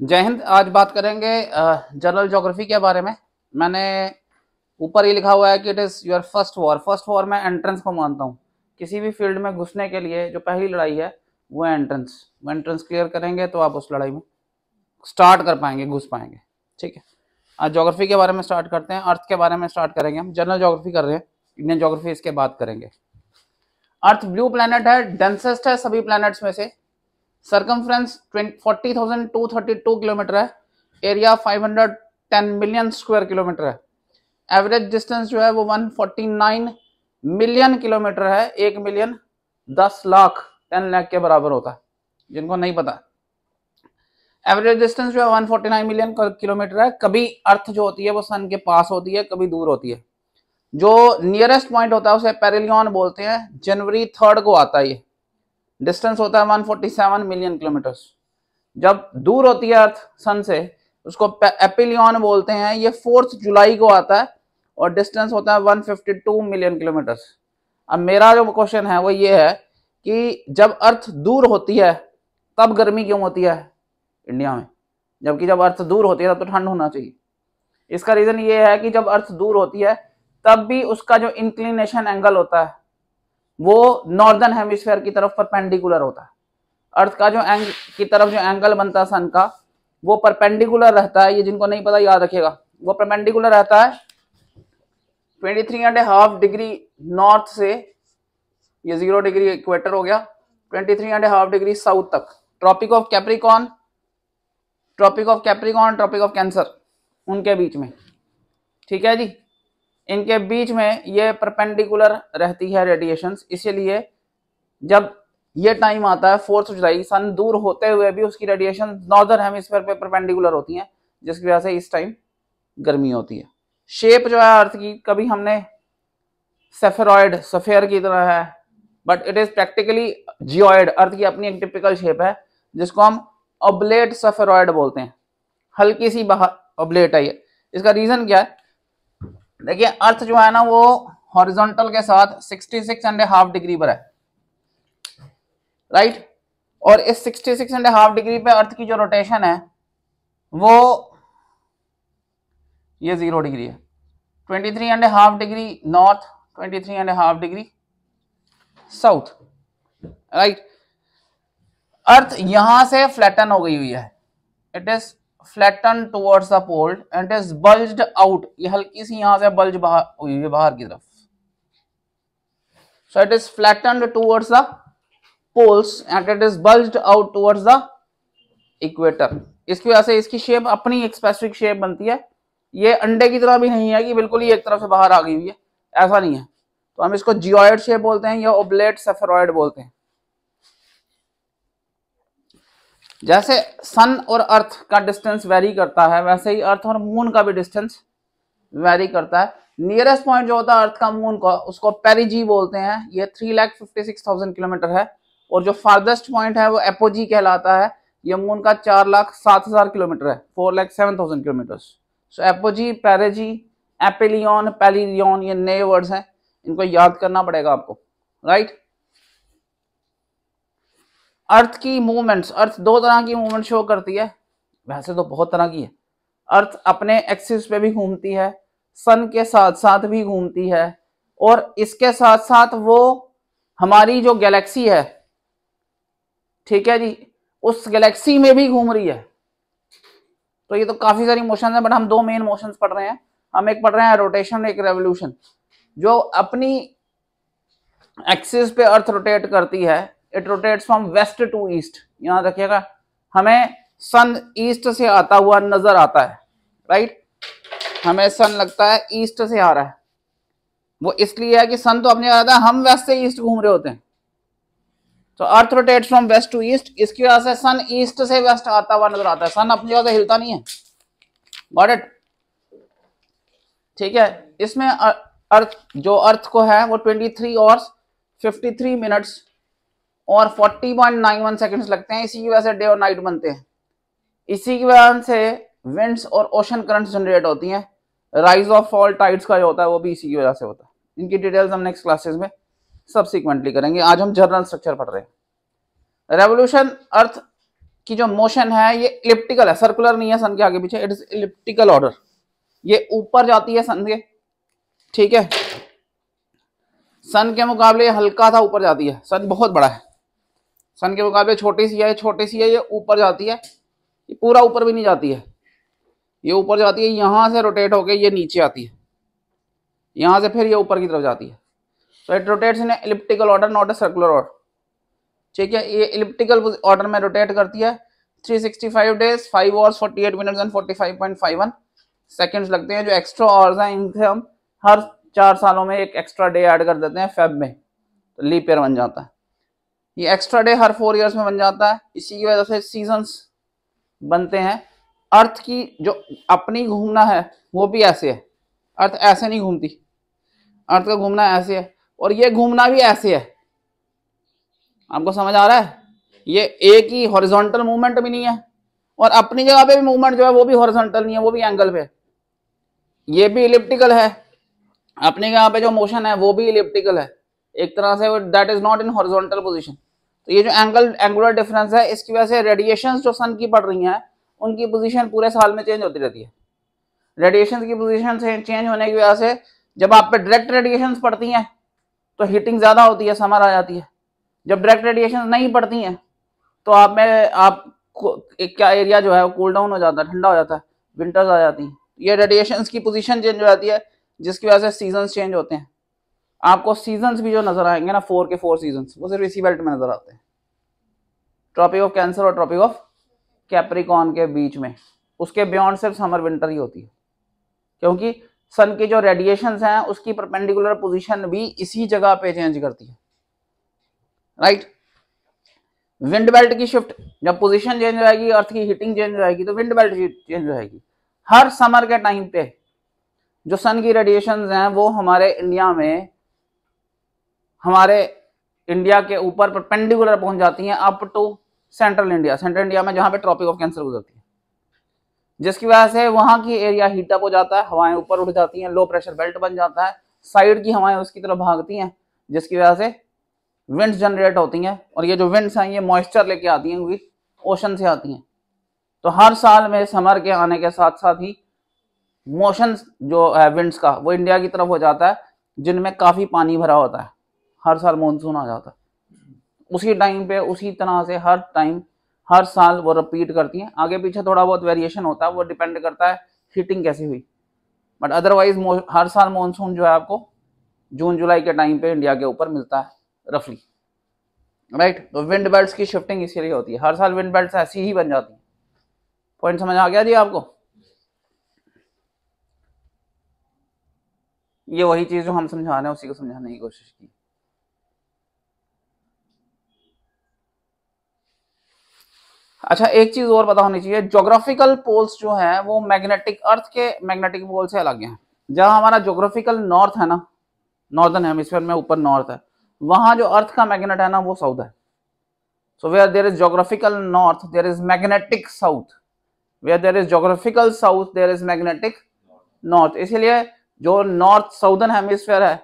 जय हिंद। आज बात करेंगे जनरल ज्योग्राफी के बारे में। मैंने ऊपर ही लिखा हुआ है कि it is your first war. First war मैं एंट्रेंस को मानता हूँ। किसी भी फील्ड में घुसने के लिए जो पहली लड़ाई है वो है एंट्रेंस। वो एंट्रेंस क्लियर करेंगे तो आप उस लड़ाई में स्टार्ट कर पाएंगे, घुस पाएंगे। ठीक है, आज ज्योग्राफी के बारे में स्टार्ट करते हैं। अर्थ के बारे में स्टार्ट करेंगे। हम जनरल ज्योग्राफी कर रहे हैं, इंडियन ज्योग्राफी इसके बाद करेंगे। अर्थ ब्लू प्लैनेट है, डेंसेस्ट है सभी प्लैनेट्स में से। सरकमफ्रेंस 40,232 किलोमीटर है। एरिया 510 मिलियन स्क्वायर किलोमीटर है। एवरेज डिस्टेंस जो है वो 149 मिलियन किलोमीटर है। 1 मिलियन 10 लाख 10 लाख के बराबर होता है, जिनको नहीं पता। एवरेज डिस्टेंस जो है 149 मिलियन किलोमीटर है। कभी अर्थ जो होती है वो सन के पास होती है, कभी दूर होती है। जो नियरेस्ट पॉइंट होता है उसे पेरिलियन बोलते हैं। जनवरी 3 को आता है। ये डिस्टेंस होता है 147 मिलियन किलोमीटर्स। जब दूर होती है अर्थ सन से उसको एपिलियन बोलते हैं। ये 4 जुलाई को आता है और डिस्टेंस होता है 152 मिलियन किलोमीटर्स। अब मेरा जो क्वेश्चन है वो ये है कि जब अर्थ दूर होती है तब गर्मी क्यों होती है इंडिया में, जबकि जब अर्थ दूर होती है तब तो ठंड होना चाहिए। इसका रीजन ये है कि जब अर्थ दूर होती है तब भी उसका जो इंक्लिनेशन एंगल होता है वो नॉर्दर्न हेमिस्फीयर की तरफ परपेंडिकुलर होता है। अर्थ का जो की तरफ जो एंगल बनता है सन का वो परपेंडिकुलर रहता है। ये जिनको नहीं पता याद रखिएगा, वो परपेंडिकुलर रहता है 23.5 डिग्री नॉर्थ से। ये 0 डिग्री इक्वेटर हो गया, 23.5 डिग्री साउथ तक। Tropic of Capricorn, tropic of Cancer, उनके बीच में। ठीक है जी, इनके बीच में ये परपेंडिकुलर रहती है रेडिएशंस। इसीलिए जब ये टाइम आता है 4 जुलाई, सन दूर होते हुए भी उसकी रेडिएशन नॉर्दर्न हेमिस्फीयर पे परपेंडिकुलर होती हैं, जिसकी वजह से इस टाइम गर्मी होती है। शेप जो है अर्थ की, कभी हमने सेफेरॉइड सफेयर की तरह है, but it is practically geoid. Earth की अपनी एक टिपिकल शेप है जिसको हम ऑब्लेट सेफेरॉइड बोलते हैं। हल्की सी बाहर ऑब्लेट है ये। इसका रीजन क्या है, देखिए अर्थ जो है ना वो हॉरिजॉन्टल के साथ 66.5 डिग्री पर है, राइट। और इस 66.5 डिग्री पे अर्थ की जो रोटेशन है वो ये 0 डिग्री है। 23.5 degree north, 23.5 degree south, right. Earth यहां से फ्लैटन हो गई हुई है। It is flatten towards the pole and is bulged out. ये हल्की सी यहां से बल्ज बाहर हुई है, बाहर की तरफ। So it is flattened towards the poles and it is bulged out towards the equator. इसकी वजह से इसकी शेप अपनी एक स्पेसिफिक शेप बनती है। ये अंडे की तरह भी नहीं है कि बिल्कुल ही एक तरफ से बाहर आ गई हुई है, ऐसा नहीं है। तो हम इसको जियोइड शेप बोलते हैं या ओब्लेट सेफेरॉइड बोलते हैं। जैसे सन और अर्थ का डिस्टेंस वेरी करता है, वैसे ही अर्थ और मून का भी डिस्टेंस वेरी करता है। नियरेस्ट पॉइंट जो होता है अर्थ का मून का, उसको पेरिजी बोलते हैं। ये 3,56,000 किलोमीटर है। और जो फार्देस्ट पॉइंट है वो एपोजी कहलाता है। ये मून का 4,07,000 किलोमीटर है, 4,07,000 किलोमीटर। सो एपोजी, पेरिजी, एपिलियन, पेलियन, ये नए वर्ड्स हैं, इनको याद करना पड़ेगा आपको, राइट। अर्थ की मूवमेंट्स, अर्थ 2 तरह की मूवमेंट शो करती है, वैसे तो बहुत तरह की है। अर्थ अपने एक्सिस पे भी घूमती है, सन के साथ साथ भी घूमती है, और इसके साथ साथ वो हमारी जो गैलेक्सी है, ठीक है जी, उस गैलेक्सी में भी घूम रही है। तो ये तो काफी सारी मोशन है, बट हम 2 मेन मोशंस पढ़ रहे हैं। हम एक पढ़ रहे हैं रोटेशन, एक रेवोल्यूशन। जो अपनी एक्सिस पे अर्थ रोटेट करती है, it rotates from west to east. यहां रखिएगा, हमें सन ईस्ट से आता हुआ नजर आता है, राइट। हमें सन लगता है ईस्ट से आ रहा है। वो इसलिए है कि सन तो अपने आता है, हम वेस्ट से ईस्ट घूम रहे होते हैं। तो earth rotates from west to east, इसकी वजह से सन ईस्ट से वेस्ट आता हुआ नजर आता है। सन अपनी जगह से हिलता नहीं है, गॉट इट, ठीक है। इसमें अर्थ को है वो 23 आवर्स 53 मिनट्स और 40.91 सेकंड्स लगते हैं। इसी की वजह से डे और नाइट बनते हैं। इसी की वजह से विंड्स और ओशन करंट्स जनरेट होती हैं। राइज ऑफ फॉल टाइड्स का जो होता है वो भी इसी की वजह से होता है। इनकी डिटेल्स हम नेक्स्ट क्लासेस में सब्सिक्वेंटली करेंगे। आज हम जनरल स्ट्रक्चर पढ़ रहे हैं। रेवोल्यूशन अर्थ की जो मोशन है ये इलिप्टिकल है, सर्कुलर नहीं है सन के आगे पीछे, इट इज इलिप्टिकल ऑर्डर। ये ऊपर जाती है सन के, ठीक है, सन के मुकाबले हल्का सा ऊपर जाती है, सन बहुत बड़ा है, सन के मुकाबले छोटी सी है, छोटी सी है, ये ऊपर जाती है, ये पूरा ऊपर भी नहीं जाती है, ये ऊपर जाती है, यहां से रोटेट होके ये नीचे आती है, यहां से फिर ये ऊपर की तरफ जाती है। तो it rotates in elliptical order not a circular order, ठीक है। ये इलिप्टिकल ऑर्डर में रोटेट करती है 365 days 5 hours 48 minutes and 45.51 seconds लगते हैं। जो एक्स्ट्रा आवर्स हैं इनसे हम हर 4 सालों में एक एक्स्ट्रा डे ऐड कर देते हैं फेब में, तो लीप ईयर बन जाता है। ये एक्स्ट्रा डे हर 4 इयर्स में बन जाता है, इसी की वजह से सीजन्स बनते हैं। अर्थ की जो अपनी घूमना है वो भी ऐसे है, अर्थ ऐसे नहीं घूमती, अर्थ का घूमना ऐसे है और ये घूमना भी ऐसे है। आपको समझ आ रहा है? ये एक ही हॉरिजॉन्टल मूवमेंट भी नहीं है और अपनी जगह पे भी मूवमेंट जो है वो भी हॉरिजॉन्टल नहीं है, वो भी एंगल पे। ये भी इलिप्टिकल है, अपनी जगह पे जो मोशन है वो भी इलिप्टिकल है एक तरह से, that is not in horizontal position. तो ये जो एंगुलर डिफरेंस है इसकी वजह से रेडिएशंस जो सन की पड़ रही हैं उनकी पोजीशन पूरे साल में चेंज होती रहती है। रेडिएशन की पोजीशन से चेंज होने की वजह से जब आप पे डायरेक्ट रेडिएशन पड़ती हैं तो हीटिंग ज्यादा होती है, समर आ जाती है। जब डायरेक्ट रेडिएशन नहीं पड़ती हैं तो आप क्या एरिया जो है वो कूल डाउन हो जाता है, ठंडा हो जाता है, विंटर्स आ जाती हैं। ये रेडिएशन की पोजीशन चेंज हो जाती है जिसकी वजह से सीजन चेंज होते हैं। आपको सीजन्स भी जो नजर आएंगे ना 4 के 4 सीजन्स, वो सिर्फ इसी बेल्ट में नजर आते हैं, ट्रॉपिक ऑफ कैंसर और ट्रॉपिक ऑफ कैप्रिकॉर्न के बीच में। उसके बियॉन्ड सिर्फ समर विंटर ही होती है, क्योंकि सन की जो रेडिएशंस हैं उसकी परपेंडिकुलर पोजीशन भी इसी जगह पे चेंज करती है, राइट। विंड बेल्ट की शिफ्ट, जब पोजीशन चेंज हो जाएगी, अर्थ की हीटिंग चेंज हो जाएगी, तो विंड बेल्ट चेंज हो जाएगी। हर समर के टाइम पे जो सन की रेडिएशंस हैं वो हमारे इंडिया के ऊपर परपेंडिकुलर पहुंच जाती हैं अप टू सेंट्रल इंडिया में, जहां पे ट्रॉपिक ऑफ कैंसर गुजरती है, जिसकी वजह से वहां की एरिया हीटअप हो जाता है, हवाएं ऊपर उठ जाती हैं, लो प्रेशर बेल्ट बन जाता है, साइड की हवाएं उसकी तरफ भागती हैं, जिसकी वजह से विंड्स जनरेट होती हैं। और ये जो विंड्स हैं ये मॉइस्चर लेके आती हैं क्योंकि ओशन से आती हैं। तो हर साल में समर के आने के साथ साथ ही मोशन जो है विंड्स का वो इंडिया की तरफ हो जाता है, जिनमें काफी पानी भरा होता है। हर साल मानसून आ जाता है उसी टाइम पे, उसी तरह से हर साल वो रिपीट करती हैं। आगे पीछे थोड़ा बहुत वेरिएशन होता है, वो डिपेंड करता है हीटिंग कैसी हुई, बट अदरवाइज हर साल मानसून जो है आपको जून जुलाई के टाइम पे इंडिया के ऊपर मिलता है रफली, राइट। तो विंड बेल्ट्स की शिफ्टिंग इसीलिए होती है, हर साल विंड बेल्ट्स ऐसी ही बन जाती है। पॉइंट समझ आ गया जी आपको? ये वही चीज जो हम समझा रहे हैं उसी को समझाने की कोशिश की। अच्छा, एक चीज और पता होनी चाहिए, ज्योग्राफिकल पोल्स जो है वो मैग्नेटिक, अर्थ के मैग्नेटिक पोल से अलग हैं। जहां हमारा ज्योग्राफिकल नॉर्थ है ना, नॉर्दर्न हेमिस्फीयर में ऊपर नॉर्थ है, वहां जो अर्थ का मैग्नेट है ना वो साउथ है। So where there is geographical north there is magnetic south, where there is geographical south there is magnetic north. इसीलिए जो नॉर्थ साउदर्न हेमिस्फीयर है,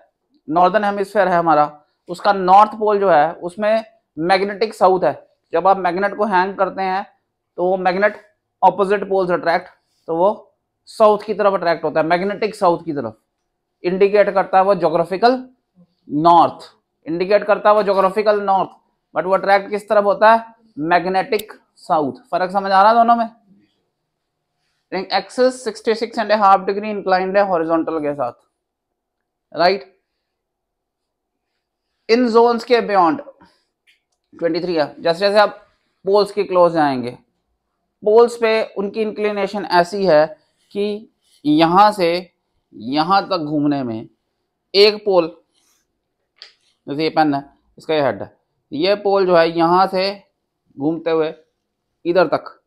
नॉर्दर्न हेमिस्फीयर है हमारा, उसका नॉर्थ पोल जो है उसमें मैग्नेटिक साउथ है। जब आप मैग्नेट को हैंग करते हैं तो वो मैग्नेट ऑपोजिट पोल्स अट्रैक्ट, तो वो साउथ की तरफ अट्रैक्ट होता है, मैग्नेटिक साउथ की तरफ। इंडिकेट करता है वो ज्योग्राफिकल नॉर्थ, इंडिकेट करता है वो ज्योग्राफिकल नॉर्थ, बट वो अट्रैक्ट किस तरफ होता है? Magnetic south. फर्क समझ आ रहा है दोनों में? एक्सिस 66.5 डिग्री इंक्लाइंड है हॉरिजॉन्टल के साथ, राइट। इन जोन्स के बियॉन्ड 23 है, जैसे जैसे आप पोल्स के क्लोज जाएंगे, पोल्स पे उनकी इंक्लिनेशन ऐसी है कि यहां से यहां तक घूमने में एक पोल, जैसे ये पेन है इसका ये हेड है, ये पोल जो है यहां से घूमते हुए इधर तक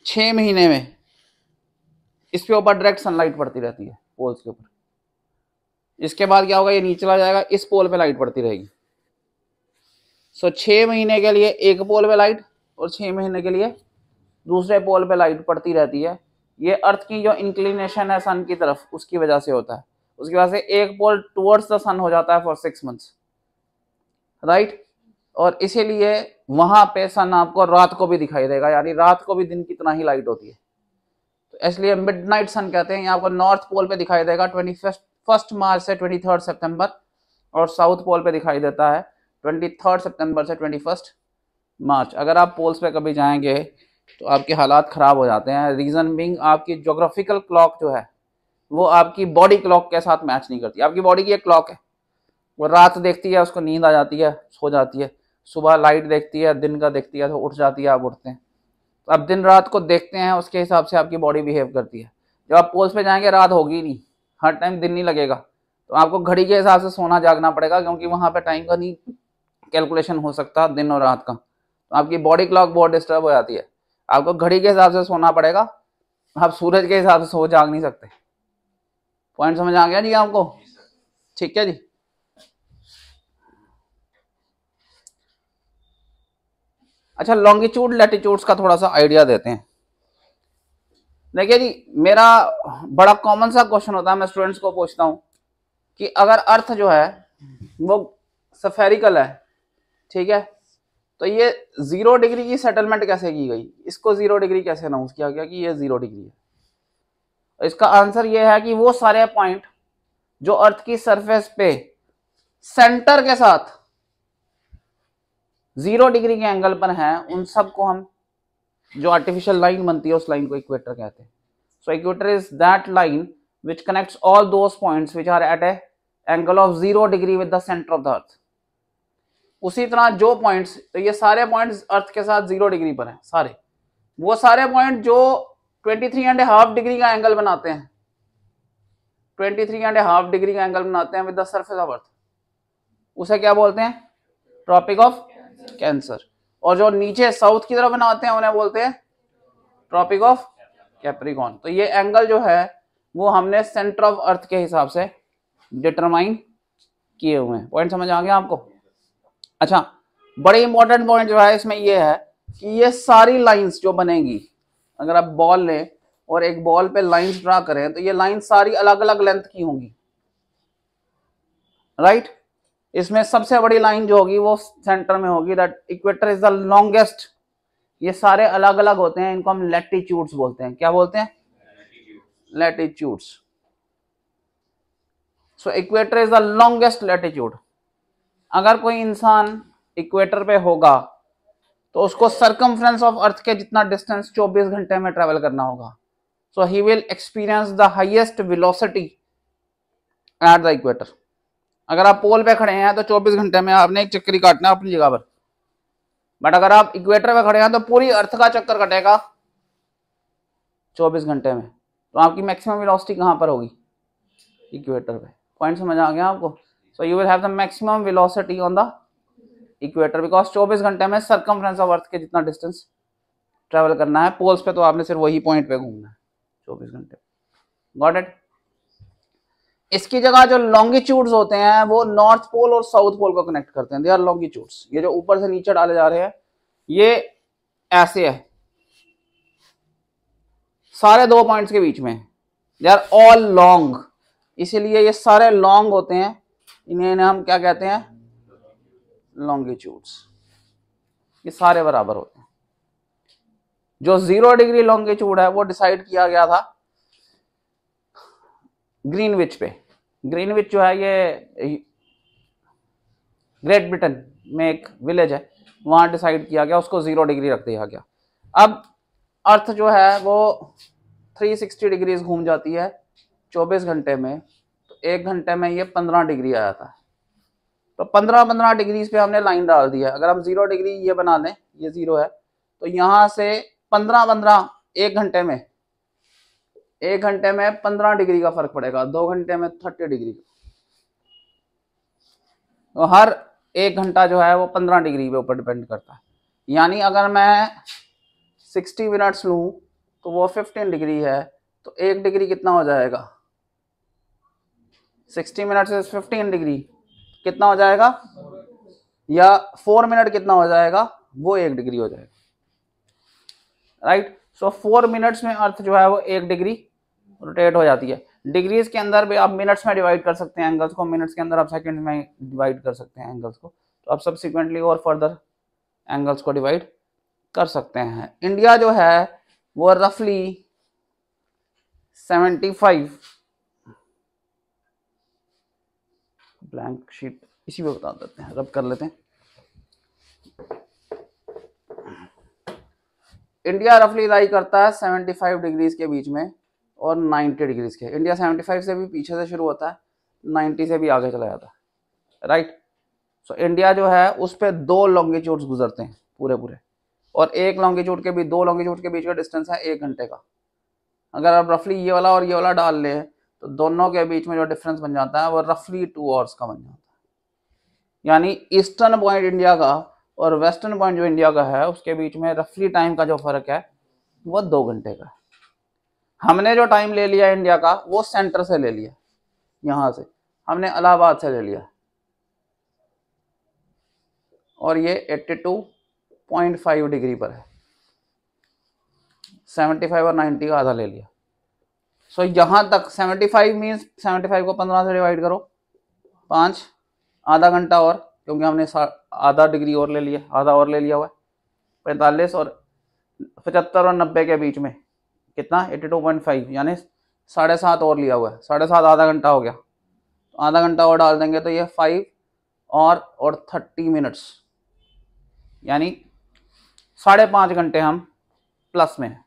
6 महीने में इस पे ऊपर डायरेक्ट सनलाइट पड़ती रहती है पोल्स के ऊपर। इसके बाद क्या होगा, ये नीचे चला जाएगा, इस पोल पे लाइट पड़ती रहेगी। सो 6 महीने के लिए एक पोल पे लाइट और 6 महीने के लिए दूसरे पोल पे लाइट पड़ती रहती है। ये अर्थ की जो इंक्लिनेशन है सन की तरफ उसकी वजह से होता है। उसकी वजह से एक पोल टुवर्ड्स द सन हो जाता है फॉर 6 मंथ्स, राइट। और इसीलिए वहां पे सन आपको रात को भी दिखाई देगा, यानी रात को भी दिन की तरह ही लाइट होती है। तो इसलिए मिडनाइट सन कहते हैं। ये आपको नॉर्थ पोल पे दिखाई देगा 21 मार्च से 23 सितंबर, और साउथ पोल पे दिखाई देता है 23 सितंबर से 21 मार्च। अगर आप पोल्स पे कभी जाएंगे तो आपके हालात ख़राब हो जाते हैं। रीज़न बीइंग आपकी ज्योग्राफिकल क्लॉक जो है वो आपकी बॉडी क्लॉक के साथ मैच नहीं करती। आपकी बॉडी की एक क्लॉक है, वो रात देखती है, उसको नींद आ जाती है, सो जाती है, सुबह लाइट देखती है, दिन का देखती है तो उठ जाती है, आप उठते हैं। तो आप दिन रात को देखते हैं, उसके हिसाब से आपकी बॉडी बिहेव करती है। जब आप पोल्स पे जाएंगे रात होगी नहीं, हर टाइम दिन नहीं लगेगा, तो आपको घड़ी के हिसाब से सोना जागना पड़ेगा, क्योंकि वहाँ पे टाइम का नहीं कैलकुलेशन हो सकता दिन और रात का। तो आपकी बॉडी क्लॉक बहुत डिस्टर्ब हो जाती है। आपको घड़ी के हिसाब से सोना पड़ेगा, आप सूरज के हिसाब से सो जाग नहीं सकते। पॉइंट समझ आ गया जी आपको? ठीक है जी। अच्छा, लॉन्गिट्यूड लैटिट्यूड्स का थोड़ा सा आइडिया देते हैं। देखिए जी, मेरा बड़ा कॉमन सा क्वेश्चन होता है, मैं स्टूडेंट्स को पूछता हूं कि अगर अर्थ जो है वो स्फेरिकल है, ठीक है, तो ये 0 डिग्री की सेटलमेंट कैसे की गई? इसको 0 डिग्री कैसे अनाउंस किया गया कि ये 0 डिग्री है? इसका आंसर ये है कि वो सारे पॉइंट जो अर्थ की सरफेस पे सेंटर के साथ 0 डिग्री के एंगल पर हैं, उन सबको हम, जो आर्टिफिशियल लाइन बनती है उस लाइन को इक्वेटर कहते हैं। So equator is that line which connects all those points which are at a angle of 0 degree with the centre of the earth. उसी तरह जो पॉइंट्स, तो ये सारे पॉइंट्स अर्थ के साथ 0 डिग्री पर हैं सारे, वो सारे पॉइंट जो 23.5 डिग्री का एंगल बनाते हैं, 23.5 डिग्री का एंगल बनाते हैं with the surface of earth, उसे क्या बोलते हैं? Tropic of Cancer. और जो नीचे साउथ की तरफ बनाते हैं उन्हें बोलते हैं ट्रॉपिक ऑफ कैप्रिकॉर्न। तो ये एंगल जो है वो हमने सेंटर ऑफ अर्थ के हिसाब से डिटरमाइन किए हुए हैं। पॉइंट समझ आ गया आपको? अच्छा, बड़े इंपॉर्टेंट पॉइंट जो है इसमें ये है कि ये सारी लाइंस जो बनेंगी, अगर आप बॉल लें और एक बॉल पे लाइंस ड्रा करें तो ये लाइन सारी अलग अलग लेंथ की होंगी, राइट? इसमें सबसे बड़ी लाइन जो होगी वो सेंटर में होगी, that equator is the longest. ये सारे अलग अलग होते हैं, इनको हम लैटिट्यूड्स बोलते हैं। क्या बोलते हैं? Latitudes. So equator is the longest latitude. अगर कोई इंसान इक्वेटर पे होगा तो उसको सरकमफ्रेंस ऑफ अर्थ के जितना डिस्टेंस 24 घंटे में ट्रेवल करना होगा। So he will experience the highest velocity at the equator. अगर आप पोल पे खड़े हैं तो 24 घंटे में आपने एक चक्कर ही काटना है अपनी जगह पर, बट अगर आप इक्वेटर पे खड़े हैं तो पूरी अर्थ का चक्कर कटेगा 24 घंटे में। तो आपकी मैक्सिमम वेलोसिटी कहां पर होगी? इक्वेटर पे। पॉइंट समझ आ गया आपको? So you will have the maximum velocity on the equator, because 24 घंटे में सरकमफ्रेंस ऑफ अर्थ के जितना डिस्टेंस ट्रेवल करना है। पोल्स पे तो आपने सिर्फ वही पॉइंट पे घूमना है 24 घंटे। Got it? इसकी जगह जो लॉन्गिट्यूड्स होते हैं वो नॉर्थ पोल और साउथ पोल को कनेक्ट करते हैं। They are longitudes. ये जो ऊपर से नीचे डाले जा रहे हैं ये ऐसे है, सारे दो पॉइंट्स के बीच में, दे आर ऑल लॉन्ग, इसीलिए ये सारे लॉन्ग होते हैं। इन्हें हम क्या कहते हैं? लॉन्गिट्यूड्स। ये सारे बराबर होते हैं। जो 0 डिग्री लॉन्गिट्यूड है वो डिसाइड किया गया था ग्रीनविच पे। ग्रीनविच जो है ये ग्रेट ब्रिटेन में एक विलेज है, वहां डिसाइड किया गया, उसको 0 डिग्री रख दिया गया। अब अर्थ जो है वो 360 डिग्रीज घूम जाती है 24 घंटे में, तो 1 घंटे में ये 15 डिग्री आ जाता है। तो 15-15 डिग्रीज पे हमने लाइन डाल दी है। अगर हम 0 डिग्री ये बना लें, ये 0 है, तो यहां से 15-15 1 घंटे में 15 डिग्री का फर्क पड़ेगा, 2 घंटे में 30 डिग्री। तो हर 1 घंटा जो है वो 15 डिग्री के ऊपर डिपेंड करता है। यानी अगर मैं 60 मिनट्स लूं तो वो 15 डिग्री है, तो 1 डिग्री कितना हो जाएगा? 60 मिनट से 15 डिग्री कितना हो जाएगा? या 4 मिनट कितना हो जाएगा? वो 1 डिग्री हो जाएगा, राइट? सो 4 मिनट्स में अर्थ जो है वो 1 डिग्री रोटेट हो जाती है। डिग्रीज के अंदर भी आप मिनट्स में डिवाइड कर सकते हैं एंगल्स को, मिनट्स के अंदर आप सेकंड में डिवाइड कर सकते हैं एंगल्स को। तो आप सब्सिक्वेंटली और फर्दर एंगल्स को डिवाइड कर सकते हैं। इंडिया जो है वो रफली 75, ब्लैंक शीट इसी पे बता देते हैं, रब कर लेते हैं। इंडिया रफली लाई करता है 75 डिग्रीज के बीच में और 90 डिग्रीज के। इंडिया 75 से भी पीछे से शुरू होता है, 90 से भी आगे चला जाता है, राइट। सो इंडिया जो है उस पर 2 लॉन्गिट्यूड्स गुजरते हैं पूरे पूरे, और एक लॉन्गिट्यूड के बीच 2 लॉन्गिट्यूड के बीच का डिस्टेंस है 1 घंटे का। अगर आप रफली ये वाला और ये वाला डाल लें तो दोनों के बीच में जो डिफरेंस बन जाता है वो रफली 2 आवर्स का बन जाता है। यानी ईस्टर्न पॉइंट इंडिया का और वेस्टर्न पॉइंट जो इंडिया का है उसके बीच में रफली टाइम का जो फर्क है वो 2 घंटे का है। हमने जो टाइम ले लिया इंडिया का वो सेंटर से ले लिया, यहां से हमने इलाहाबाद से ले लिया, और ये 82.5 डिग्री पर है। 75 और 90 का आधा ले लिया। सो यहां तक 75 मीन्स 75 को 15 से डिवाइड करो, 5, आधा घंटा और, क्योंकि हमने आधा डिग्री और ले लिया, आधा और ले लिया हुआ है। 45 और 75 और 90 के बीच में कितना 82.5, यानी 7.5 और लिया हुआ है। 7.5 आधा घंटा हो गया, तो आधा घंटा और डाल देंगे तो ये 5 और 30 मिनट्स, यानी 5.5 घंटे हम प्लस में हैं।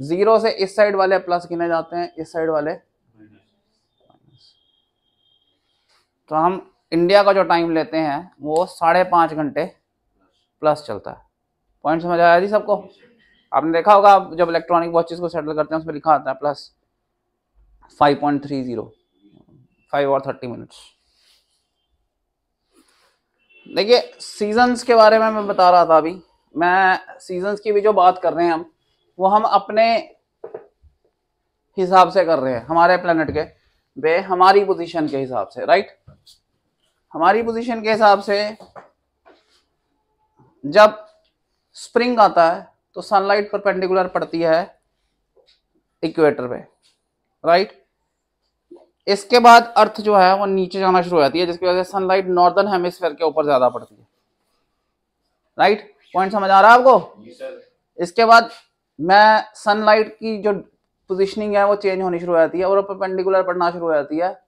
0 से इस साइड वाले प्लस गिने जाते हैं, इस साइड वाले माइनस। तो हम इंडिया का जो टाइम लेते हैं वो 5.5 घंटे प्लस चलता है। पॉइंट समझ आया जी सबको? आपने देखा होगा जब इलेक्ट्रॉनिक वॉचेस को सेटल करते हैं उसमें लिखा आता है प्लस 5.30, 5 और 30 मिनट्स। देखिए सीजन्स के बारे में मैं बता रहा था अभी, मैं सीजन्स की भी जो बात कर रहे हैं हम, वो हम अपने हिसाब से कर रहे हैं, हमारे प्लेनेट के वे हमारी पोजीशन के हिसाब से, राइट। हमारी पोजीशन के हिसाब से जब स्प्रिंग आता है तो सनलाइट परपेंडिकुलर पड़ती है इक्वेटर पे, राइट। इसके बाद अर्थ जो है वो नीचे जाना शुरू हो जाती है, जिसकी वजह से सनलाइट नॉर्दर्न हेमिस्फीयर के ऊपर ज्यादा पड़ती है, राइट। पॉइंट समझ आ रहा है आपको? इसके बाद मैं सनलाइट की जो पोजीशनिंग है वो चेंज होनी शुरू हो जाती है और परपेंडिकुलर पड़ना शुरू हो जाती है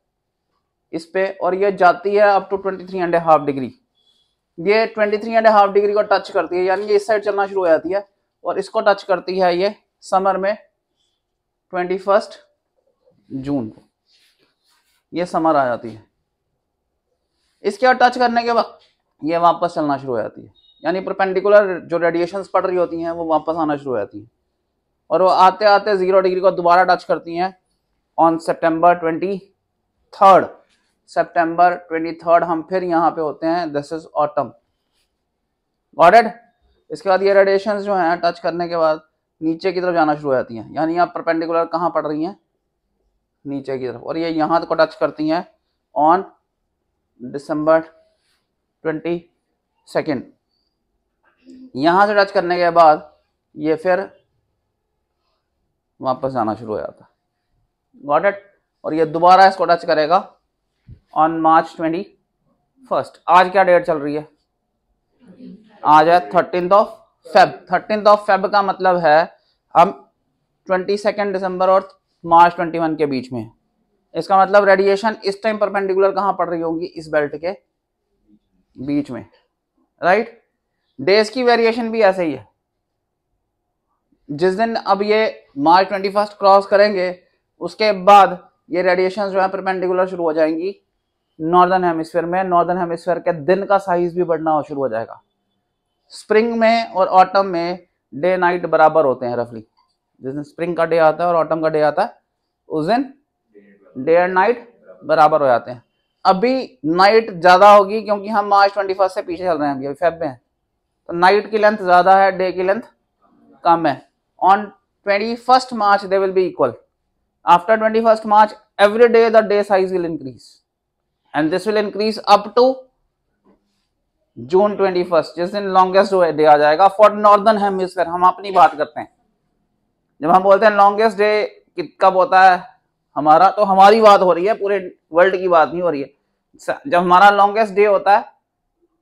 इस पे, और ये जाती है अप टू 23.5 डिग्री। ये 23.5 डिग्री को टच करती है, यानी ये इस साइड चलना शुरू हो जाती है और इसको टच करती है ये समर में 21 जून को, ये समर आ जाती है। इसके बाद टच करने के बाद ये वापस चलना शुरू हो जाती है, यानी परपेंडिकुलर जो रेडिएशंस पड़ रही होती हैं वो वापस आना शुरू हो जाती हैं, और वो आते आते 0 डिग्री को दोबारा टच करती हैं ऑन सितंबर 23। सितंबर 23 हम फिर यहाँ पे होते हैं, this is autumn, got it. इसके बाद ये रेडिएशंस जो हैं टच करने के बाद नीचे की तरफ जाना शुरू हो जाती हैं, यानी आप परपेंडिकुलर कहाँ पड़ रही हैं, नीचे की तरफ, और ये यहाँ को टच करती हैं ऑन दिसंबर 22। यहाँ से टच करने के बाद ये फिर वापस जाना शुरू हो जाता है, गॉट इट। और ये दोबारा इसको टच करेगा ऑन मार्च 21। आज क्या डेट चल रही है? आज है 13 फेब। 13 फेब का मतलब है हम 22 दिसंबर और मार्च 21 के बीच में। इसका मतलब रेडिएशन इस टाइम परपेंडिकुलर कहाँ पड़ रही होंगी, इस बेल्ट के बीच में, राइट। डेज की वेरिएशन भी ऐसे ही है। जिस दिन अब ये मार्च 21 क्रॉस करेंगे उसके बाद ये रेडिएशन जो है परपेंडिकुलर शुरू हो जाएंगी नॉर्दर्न हेमिस्फीयर में। नॉर्दर्न हेमिस्फीयर के दिन का साइज भी बढ़ना शुरू हो जाएगा। स्प्रिंग में और ऑटम में डे नाइट बराबर होते हैं रफली। जिस दिन स्प्रिंग का डे आता है और ऑटम का डे आता है उस दिन डे एंड नाइट बराबर हो जाते हैं। अभी नाइट ज्यादा होगी क्योंकि हम मार्च 21 से पीछे चल रहे हैं, अभी फेब में है, तो नाइट की लेंथ ज्यादा है, डे की लेंथ कम है। On 21 March they will be equal. After 21 March every day the day size will increase and this will increase up to June 21 जिस दिन longest डे आ जाएगा फॉर नॉर्दर्न हेमिस्फीयर। हम अपनी बात करते हैं, जब हम बोलते हैं लॉन्गेस्ट डे कब होता है हमारा, तो हमारी बात हो रही है, पूरे वर्ल्ड की बात नहीं हो रही है। जब हमारा लॉन्गेस्ट डे होता है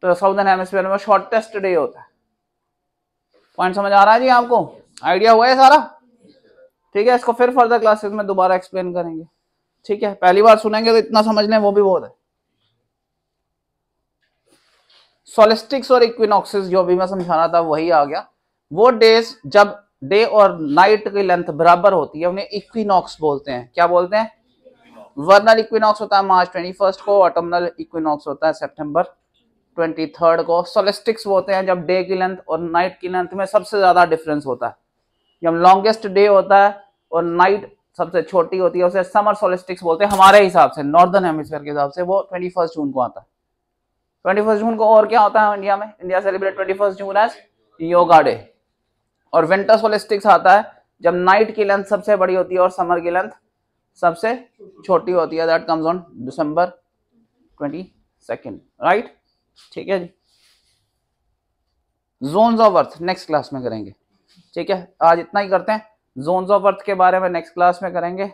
तो साउदर्न हेमिस्फीयर में शॉर्टेस्ट डे होता है। पॉइंट समझ आ रहा है जी आपको? आइडिया हुआ है सारा? ठीक है, इसको फिर फर्दर क्लासेस में दोबारा एक्सप्लेन करेंगे। ठीक है, पहली बार सुनेंगे तो इतना समझ लें वो भी बहुत है। सोलिस्टिक्स और इक्विनॉक्सेस जो भी मैं समझा रहा था वही आ गया। वो डेज जब डे और नाइट की लेंथ बराबर होती है उन्हें इक्विनॉक्स बोलते हैं। क्या बोलते हैं? वर्नल इक्विनॉक्स होता है मार्च 21 को, ऑटमनल इक्विनॉक्स होता है सितंबर 23 को। सोलिस्टिक्स होते हैं जब डे की लेंथ और नाइट की लेंथ में सबसे ज्यादा डिफरेंस होता है। जब लॉन्गेस्ट डे होता है और नाइट सबसे छोटी होती है उसे समर सोलिस्टिक्स बोलते हैं हमारे हिसाब से, नॉर्दर्न हेमिस्फीयर के हिसाब से वो 21 जून को आता है। 21 जून को और क्या होता है इंडिया में? India celebrate 21 June as yoga day. और विंटर सोलिस्टिक्स आता है जब नाइट की लेंथ सबसे बड़ी होती है और समर की लेंथ सबसे छोटी होती है। That comes on December 22, right? ठीक है जी। Zones of earth next class में करेंगे। ठीक है, आज इतना ही करते हैं। जोन्स ऑफ अर्थ के बारे में नेक्स्ट क्लास में करेंगे।